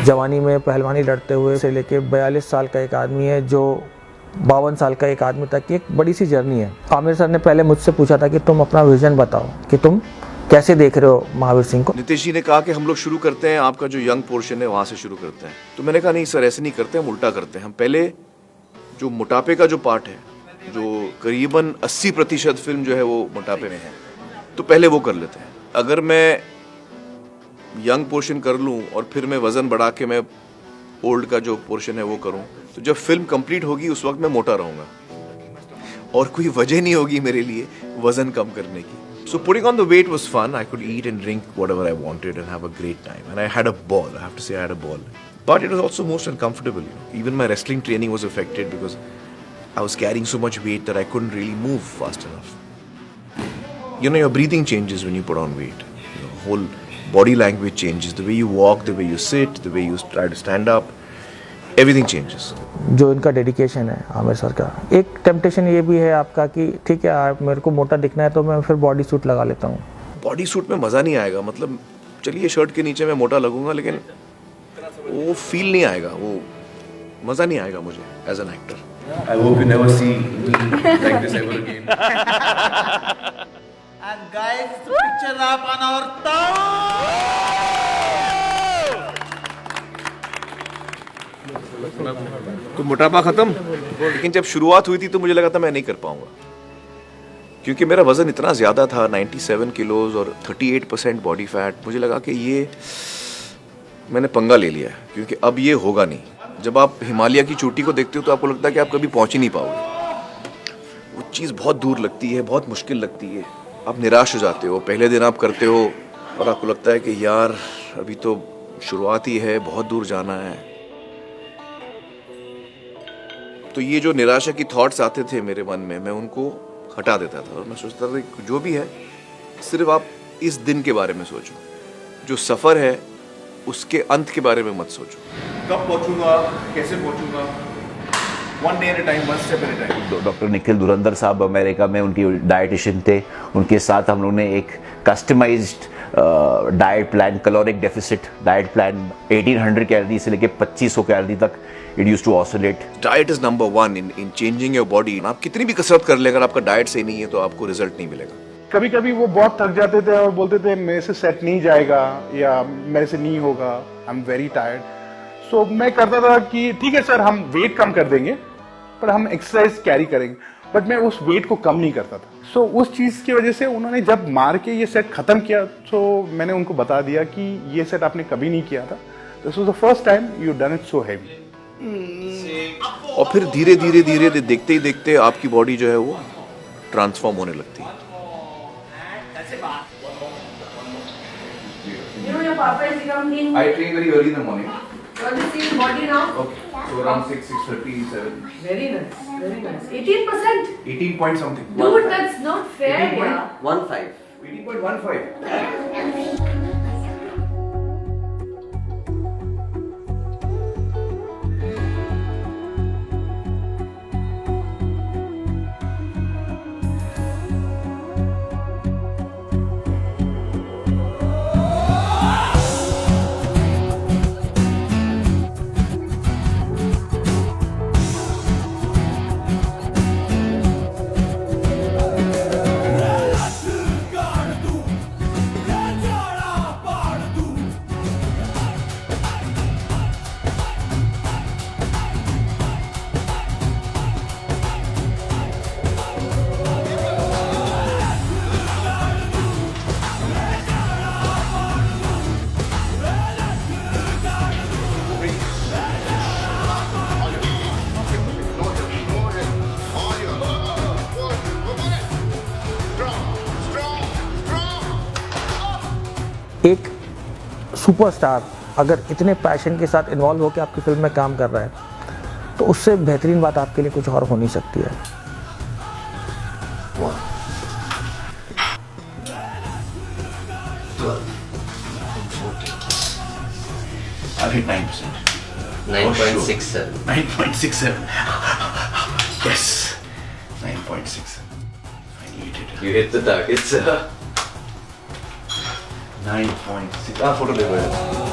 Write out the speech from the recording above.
जवानी में पहलवानी लड़ते हुए से लेके 42 साल का एक आदमी है जो 52 साल का एक आदमी तक की एक बड़ी सी जर्नी है। आमिर सर ने पहले मुझसे पूछा था कि तुम अपना विजन बताओ कि तुम कैसे देख रहे हो महावीर सिंह को। नितिश जी ने कहा कि हम लोग शुरू करते हैं, आपका जो यंग पोर्शन है वहां से शुरू करते हैं। तो मैंने कहा नहीं सर, ऐसे नहीं करते, हम उल्टा करते हैं। हम पहले जो मोटापे का जो पार्ट है, जो करीबन 80% फिल्म जो है वो मोटापे में है, तो पहले वो कर लेते हैं। अगर मैं यंग पोर्शन कर लूँ और फिर मैं वज़न बढ़ा के मैं ओल्ड का जो पोर्शन है वो करूँ, तो जब फिल्म कंप्लीट होगी उस वक्त मैं मोटा रहूँगा और कोई वजह नहीं होगी मेरे लिए वज़न कम करने की। So putting on the weight was fun. I could eat and drink whatever I wanted and have a great time. And I had a ball. I have to say I had a ball. But it was also most uncomfortable. Even my wrestling training was affected because I was carrying so much weight that I couldn't really move fast enough. You know, your breathing changes when you put on weight. Your whole body language changes. The way you walk, the way you sit, the way you try to stand up. Everything changes. जो इनका dedication है Aamir sir का। एक temptation ये भी है आपका कि ठीक है आप मेरे को मोटा दिखना है तो मैं फिर बॉडी सूट लगा लेता हूँ। बॉडी सूट में मज़ा नहीं आएगा। मतलब चलिए शर्ट के नीचे मैं मोटा लगूंगा लेकिन वो फील नहीं आएगा, वो मज़ा नहीं आएगा मुझे as an actor. I hope you never see like this ever again. And guys, picture wrap on our top. तो मोटापा खत्म, लेकिन जब शुरुआत हुई थी तो मुझे लगा था मैं नहीं कर पाऊंगा, क्योंकि मेरा वजन इतना ज़्यादा था 97 किलोज और 38% बॉडी फैट। मुझे लगा कि ये मैंने पंगा ले लिया है, क्योंकि अब ये होगा नहीं। जब आप हिमालय की चोटी को देखते हो तो आपको लगता है कि आप कभी पहुंच ही नहीं पाओगे। वो चीज़ बहुत दूर लगती है, बहुत मुश्किल लगती है। आप निराश हो जाते हो। पहले दिन आप करते हो और आपको लगता है कि यार अभी तो शुरुआत ही है, बहुत दूर जाना है। तो ये जो निराशा की थॉट्स आते थे मेरे मन में, मैं उनको हटा देता था और मैं सोचता था कि जो भी है सिर्फ आप इस दिन के बारे में सोचो, जो सफ़र है उसके अंत के बारे में मत सोचो। कब पहुंचूंगा, कैसे पहुंचूंगा, one day at a time, one step at a time. Doctor Nikhil Dhurandhar साहब अमेरिका में उनकी डाइटिशियन थे, उनके साथ हम लोग ने एक customized diet plan, caloric deficit diet plan 1800 calorie से लेके 2500 कैलोरी तक it used to oscillate. Diet is number one in changing your body. आप कितनी भी कसरत कर ले, अगर आपका डाइट सही नहीं है तो आपको रिजल्ट नहीं मिलेगा। कभी कभी वो बहुत थक जाते थे और बोलते थे मेरे से सेट नहीं जाएगा या मेरे से नहीं होगा, आई एम वेरी टायर्ड। सो मैं करता था कि ठीक है सर, हम वेट कम कर देंगे पर हम एक्सरसाइज कैरी करेंगे, बट मैं उस वेट को कम नहीं करता था। सो उस चीज़ की वजह से उन्होंने जब मार के ये सेट खत्म किया तो मैंने उनको बता दिया कि ये सेट आपने कभी नहीं किया था, this was the first time you done it so heavy. और फिर धीरे धीरे धीरे देखते ही देखते आपकी बॉडी जो है वो ट्रांसफॉर्म होने लगती है। I train very early in the morning. Can you see his body now? Okay. So around 6:30, 7. Very nice, very nice. 18%? 18 point something. Dude, that's not fair, yeah. 18.15. एक सुपरस्टार अगर इतने पैशन के साथ इन्वॉल्व होकर आपकी फिल्म में काम कर रहा है तो उससे बेहतरीन बात आपके लिए कुछ और हो नहीं सकती है। I'll hit 9%. 9.67. 9.67. Yes. 9.67. I need it. You hit the target, sir. 9.6 आप फोटो देखो यार